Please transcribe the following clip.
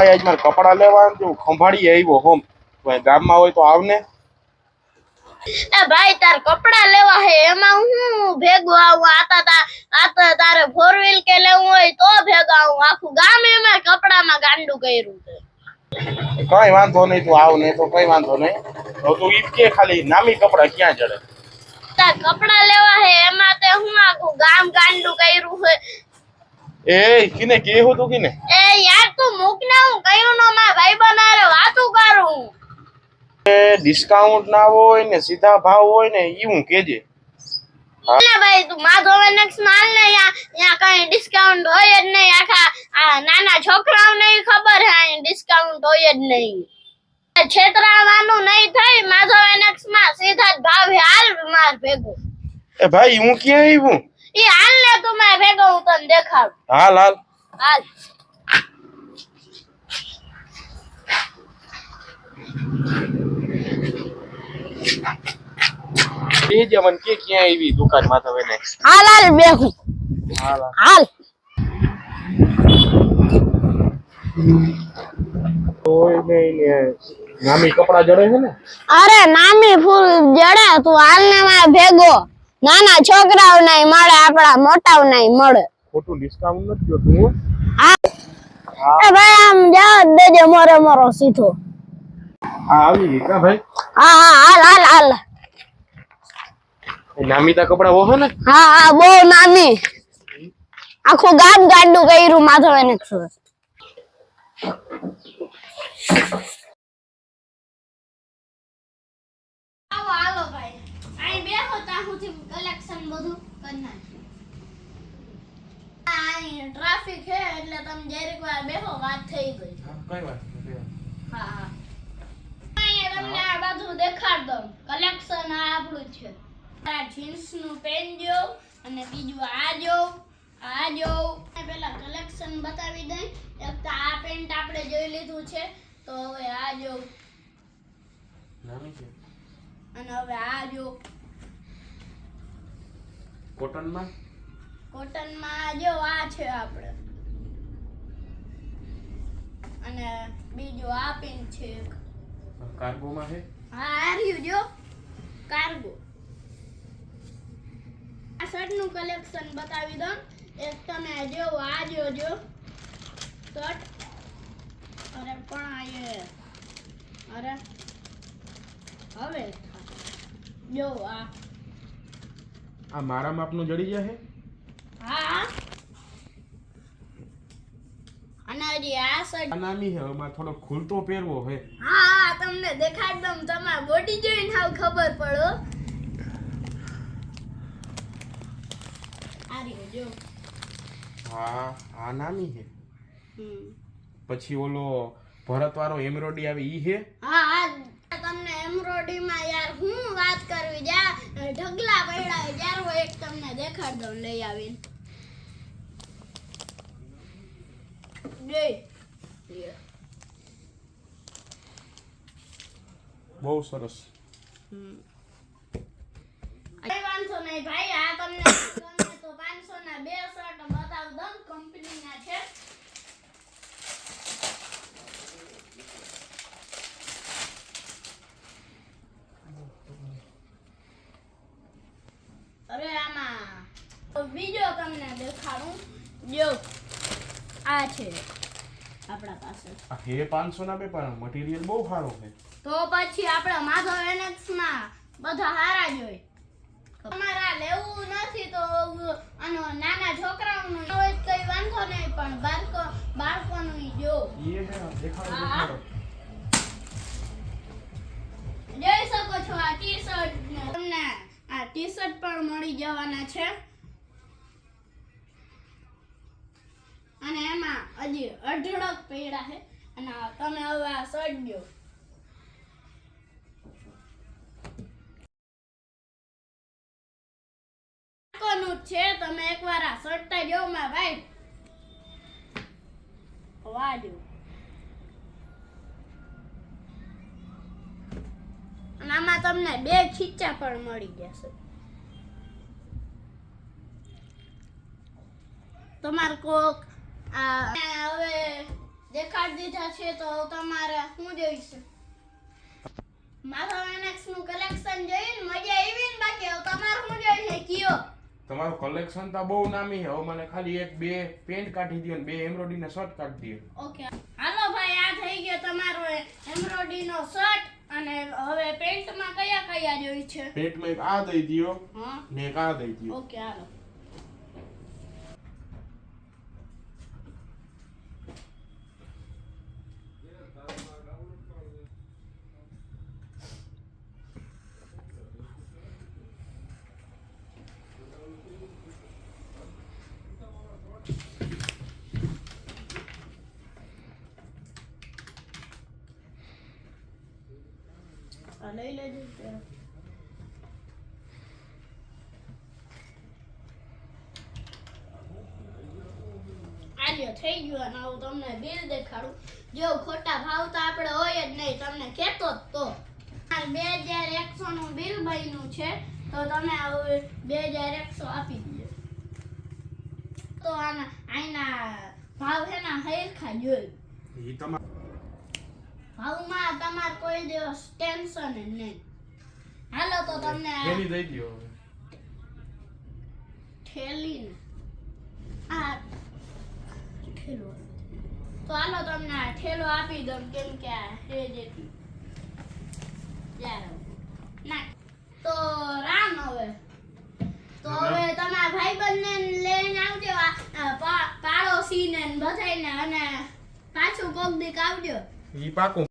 આજ મારે કપડા લેવા હું ખંભાળી આવ્યો હોમ ભાઈ ગામમાં હોય તો આવને એ ભાઈ તાર કપડા લેવા હે એમાં હું ભેગો આવું આતા તારે 4 વ્હીલ કે લેવું હોય તો ભેગા આવું આખું ગામ એમાં કપડામાં ગાંડું કર્યું છે કઈ વાંધો નહીં તું આવ નહીં તો કઈ વાંધો નહીં તો તું ઈ કે ખાલી નામી કપડા ક્યાં જડે તાર કપડા લેવા હે એમાં તે હું આખું ગામ ગાંડું કર્યું છે એ કિને કેવું તું કિને એ યાર તું મૂક ને હું કયું નો મારા ભાઈ બનારે વાતું કરું ડિસ્કાઉન્ટ ના હોય ને સીધા ભાવ હોય ને ઈ હું કેજે ના ભાઈ તું માધવનેક્સ માલ ને યા કઈ ડિસ્કાઉન્ટ હોય જ નહીં આખા આ નાના છોકરાઓને ખબર હે આ ડિસ્કાઉન્ટ હોય જ નહીં છેતરાવાનું નહીં થાય માધવનેક્સ માં સીધા જ ભાવ હાલ માર ભેગો એ ભાઈ હું ક્યાં આવ્યું ઈ હાલ ને તું માર ભેગો હું તને દેખાડું હાલ હાલ હાલ એ જમન કે ક્યાં આવી દુકાન માં તો એને હાલ હાલ બેહું હાલ હાલ ઓય નહીં ને નામી કપડા જડે છે ને અરે નામી ફૂલ જડે તું હાલ ને માર ભેગો નાના છોકરાઓ નહીં મળે આપડા મોટાઓ નહીં મળે ખોટું ડિસ્કાઉન્ટ નથી જોતું હા એ ભાઈ આમ જા દેજે મોરે મોરો સીધો હા આવી ગઈ કા ભાઈ હા હા હાલ હાલ હાલ એ નામી તા કપડા ઓહો ને હા હા બહુ નામી આખું ગામ ગાંડું કર્યું માધવને હાલો ભાઈ આઈ બેહો તા હુંથી કલેક્શન બધું કરી નાખ્યું આઈ ટ્રાફિક હે એટલે તમે જરીક વાર બેહો વાત થઈ ગઈ કઈ વાત હા હા અહીંયા તમને આ બધું દેખાડ દઉં કલેક્શન આ આપણું છે આ જીન્સ નું પેન જો અને બીજું આ જો પહેલા કલેક્શન બતાવી દઈ એક તો આ પેન્ટ આપણે જોઈ લીધું છે તો હવે આ જો નામી છે અને હવે આ જો કોટનમાં જો આ છે આપણે અને બીજું આ પેન્ટ છે કાર્ગો માં છે હા આ રહ્યું જો કાર્ગો આ શર્ટ નું કલેક્શન બતાવી દઉં એક તમે જો આ જોજો શર્ટ અરે પણ અરે હવે જો આ મારા માપનું જડી જાય હા અને હજી આ શર્ટ આ નામી છે એમાં થોડો ખુલતો પહેરવો છે હા તમને દેખાડ દઉં તમારી બોડી જોઈને હાવ ખબર પડો આ રહ્યો જો હા આ નામી છે પછી ઓલો ભરત વાળો એમ્બ્રોઇડરી આવે ઈ છે હા હા તમને એમ્બ્રોઇડરી માં યાર હું વાત કરવી જા ઢગલા પડ્યા યાર હું એક તમને દેખાડ દઉં લઈ આવીને બહુ સરસ કઈ વાંધો નહીં ભાઈ આ તમને તો 500 ના બે શર્ટ બતાવ દઉં કંપની ના છે હવે આમાં બીજો તમને દેખાડું જો આ છે આપણા પાસે આ હે 500 ના બે પણ મટીરીયલ બહુ સારો છે તો પછી આપણે માધવ એનેક્સ માં બધા હારા જ હોય તમારા લેવું નથી તો આનો નાના છોકરાઓનું હોય કઈ વાંધો નહીં પણ બાળકોનું જો ઈ છે દેખાડો જોઈ શકો છો આ ટી-શર્ટ તમને આ ટી-શર્ટ પણ મળી જવાના છે અને એમાં હજી અઢળક પૈડા છે અને તમે હવે આ શર્ટ જો કોનું છે તમે એકવાર આ શર્ટ જો માં ભાઈ વાજો અને આમાં તમને બે ખીચા પણ મળી જશે તમાર કોક હવે દેખાડી દીધા છે તો તમારે શું જોઈશે? મારા મેનેક્સ નું કલેક્શન જોઈને મજા આવી ને? બાકી હવે તમારે શું જોઈશે કયો? તમારું કલેક્શન તો બહુ નામી છે. હવે મને ખાલી એક બે પેન્ટ કાઢી દો ને બે એમ્બ્રોઇડરી ના શર્ટ કાઢી દો. ઓકે હાલો ભાઈ, આ થઈ ગયો તમારો એમ્બ્રોઇડરી નો શર્ટ. અને હવે પેન્ટમાં કયા કયા જોઈ છે? પેન્ટમાં એક આ દઈ દો હા ને એક આ દઈ દો. ઓકે હાલો. આ લઈ લેજો ત્યારે. આલ્યો થઈ ગયું. અને હું તમને બિલ દેખાડું. જો ખોટા ભાવ તો આપણે હોય જ નહીં, તમને કહેતો જ તો. 2100 નું બિલ બન્યું છે તો તમે હવે 2100 આપી દેજો. તો આના ભાવ છે ને હરખા જોઈ. ઈ તમારે ભાવમાં તમારે કોઈ દિવસ ટેન્શન જ નહીં. હાલો તો તમને થેલી દઈ દો હવે. થેલીને આ થેલો તો હાલો તમને આ થેલો આપી દઉં, કેમ કે આ છે જેટલું ના તો રામ. હવે તો હવે તમારા ભાઈબંધને લઈને આવજો, પાડોશીને બધાને, અને પાછું કોક દીક આવજો. ઈ પાકું.